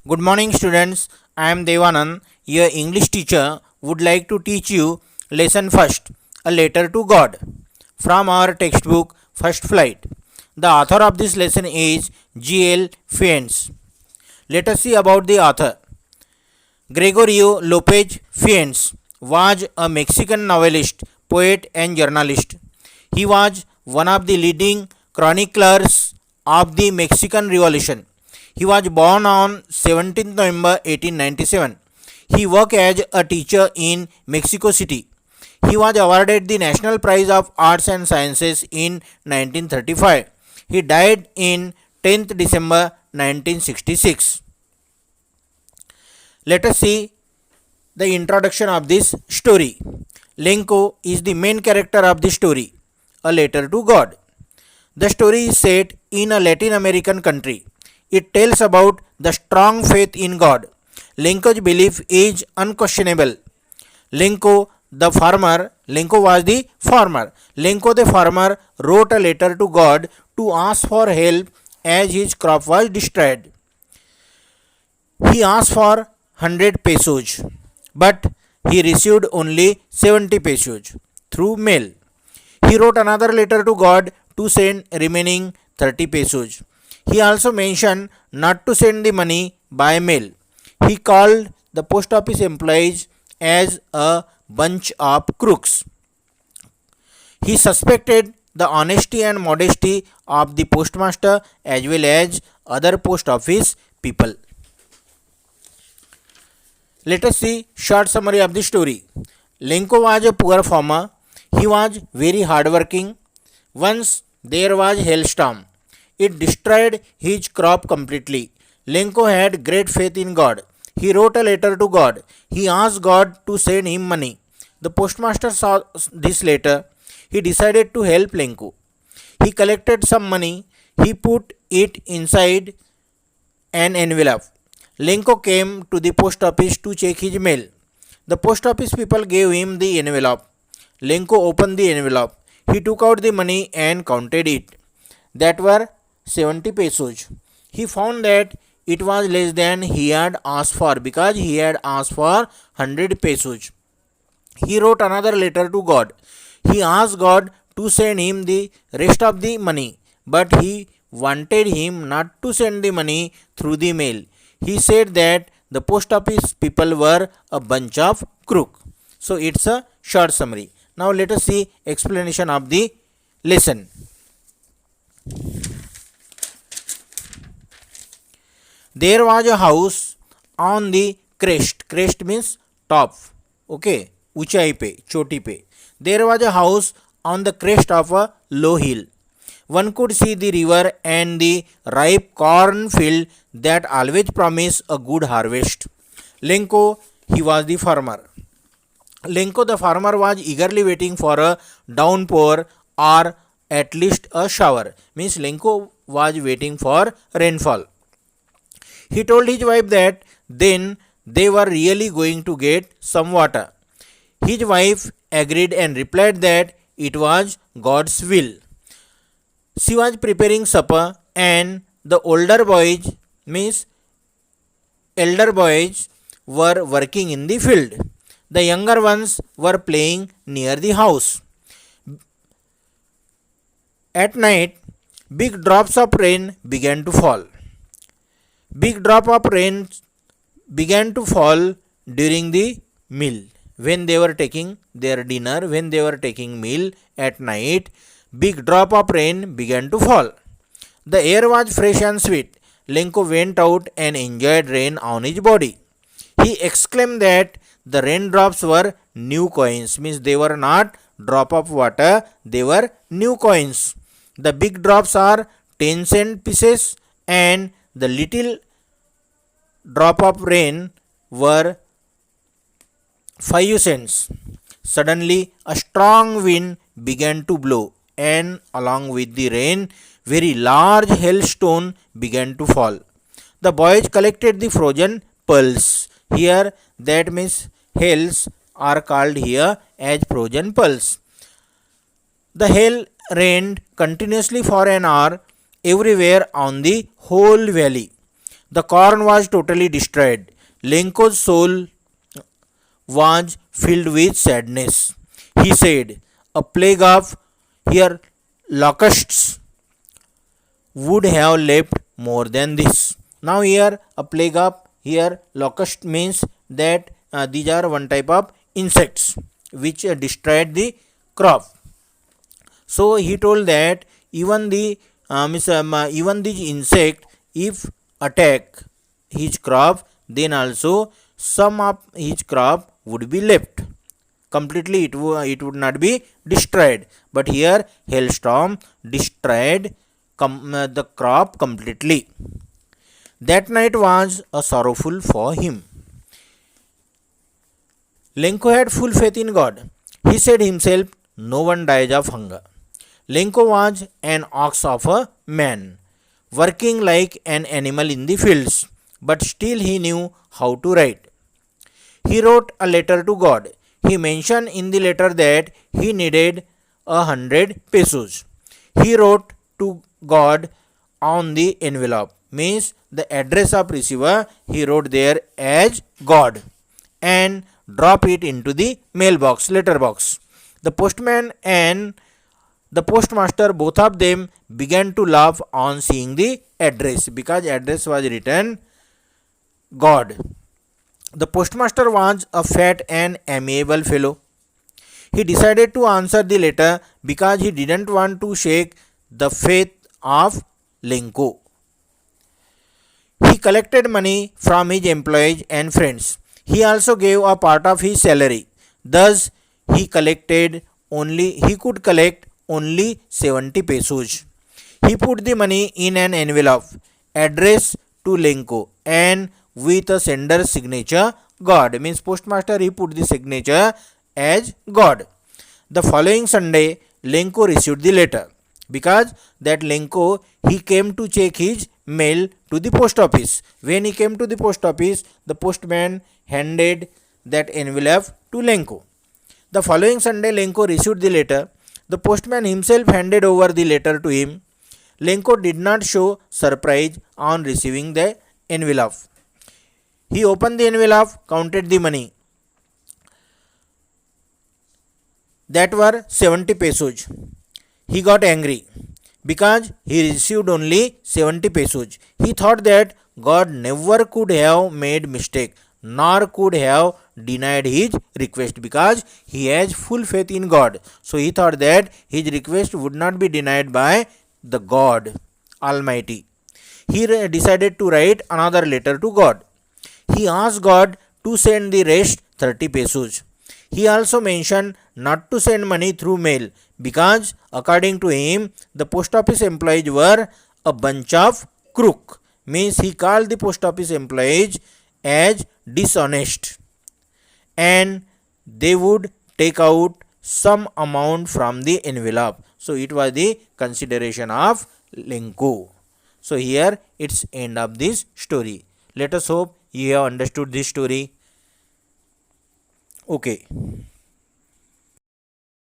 Good morning, students. I am Devanand, your English teacher. Would like to teach you lesson first, a letter to God, from our textbook First Flight. The author of this lesson is G.L. Fuentes. Let us see about the author. Gregorio Lopez Fuentes was a Mexican novelist, poet, and journalist. He was one of the leading chroniclers of the Mexican Revolution. He was born on 17th November 1897. He worked as a teacher in Mexico City. He was awarded the National Prize of Arts and Sciences in 1935. He died in 10th December 1966. Let us see the introduction of this story. Lenko is the main character of the story, a letter to God. The story is set in a Latin American country. It tells about the strong faith in God. Lenko's belief is unquestionable. Lenko was the farmer. Lenko the farmer wrote a letter to God to ask for help as his crop was destroyed. He asked for 100 pesos, but he received only 70 pesos through mail. He wrote another letter to God to send remaining 30 pesos. He also mentioned not to send the money by mail. He called the post office employees as a bunch of crooks. He suspected the honesty and modesty of the postmaster as well as other post office people. Let us see short summary of the story. Lenko was a poor farmer. He was very hardworking. Once there was hailstorm. It destroyed his crop completely. Lenko had great faith in God. He wrote a letter to God. He asked God to send him money. The postmaster saw this letter. He decided to help Lenko. He collected some money. He put it inside an envelope. Lenko came to the post office to check his mail. The post office people gave him the envelope. Lenko opened the envelope. He took out the money and counted it. That were 70 pesos. He found that it was less than he had asked for because he had asked for 100 pesos. He wrote another letter to God. He asked God to send him the rest of the money, but he wanted him not to send the money through the mail. He said that the post office people were a bunch of crooks. So it's a short summary. Now let us see explanation of the lesson. There was a house on the crest. Crest means top. Okay. Uchai pe, choti pe. There was a house on the crest of a low hill. One could see the river and the ripe corn field that always promise a good harvest. Lenko, he was the farmer. Lenko the farmer was eagerly waiting for a downpour or at least a shower. Means Lenko was waiting for rainfall. He told his wife that then they were really going to get some water. His wife agreed and replied that it was God's will. She was preparing supper and the elder boys were working in the field. The younger ones were playing near the house. At night, big drops of rain began to fall. Big drop of rain began to fall during the meal. When they were taking their dinner, when they were taking meal at night, big drop of rain began to fall. The air was fresh and sweet. Lenko went out and enjoyed rain on his body. He exclaimed that the raindrops were new coins. Means they were not drop of water, they were new coins. The big drops are 10-cent pieces and the little drop of rain were 5 cents. Suddenly a strong wind began to blow and along with the rain very large hailstone began to fall. The boys collected the frozen pearls. Here that means hails are called here as frozen pearls. The hail rained continuously for an hour everywhere on the whole valley. The corn was totally destroyed. Lenko's soul was filled with sadness. He said, "A plague of here locusts would have left more than this." Now here a plague of here locust means that these are one type of insects which destroyed the crop. So he told that even even the insect if attack his crop, then also some of his crop would be left. Completely it would not be destroyed. But here hailstorm destroyed the crop completely. That night was a sorrowful for him. Lenko had full faith in God. He said himself, "No one dies of hunger." Lenko was an ox of a man, working like an animal in the fields, but still he knew how to write. He wrote a letter to God. He mentioned in the letter that he needed 100 pesos. He wrote to God on the envelope, means the address of receiver he wrote there as God, and drop it into the mailbox, letterbox. The postman and the postmaster, both of them began to laugh on seeing the address, because address was written God. The postmaster was a fat and amiable fellow. He decided to answer the letter because he didn't want to shake the faith of Lenko. He collected money from his employees and friends. He also gave a part of his salary. Thus, he could collect only 70 pesos. He put the money in an envelope addressed to Lenko and with a sender's signature God, means postmaster he put the signature as God. The following Sunday Lenko received the letter, because that Lenko he came to check his mail to the post office. When he came to the post office, the postman handed that envelope to Lenko. The following Sunday Lenko received the letter. The postman himself handed over the letter to him. Lenko did not show surprise on receiving the envelope. He opened the envelope, counted the money. That were 70 pesos. He got angry because he received only 70 pesos. He thought that God never could have made mistake, nor could have denied his request, because he has full faith in God. So he thought that his request would not be denied by the God Almighty. He decided to write another letter to God. He asked God to send the rest 30 pesos. He also mentioned not to send money through mail, because according to him the post office employees were a bunch of crook, means he called the post office employees as dishonest, and they would take out some amount from the envelope. So it was the consideration of Lenko. So here it's end of this story. Let us hope you have understood this story. Okay.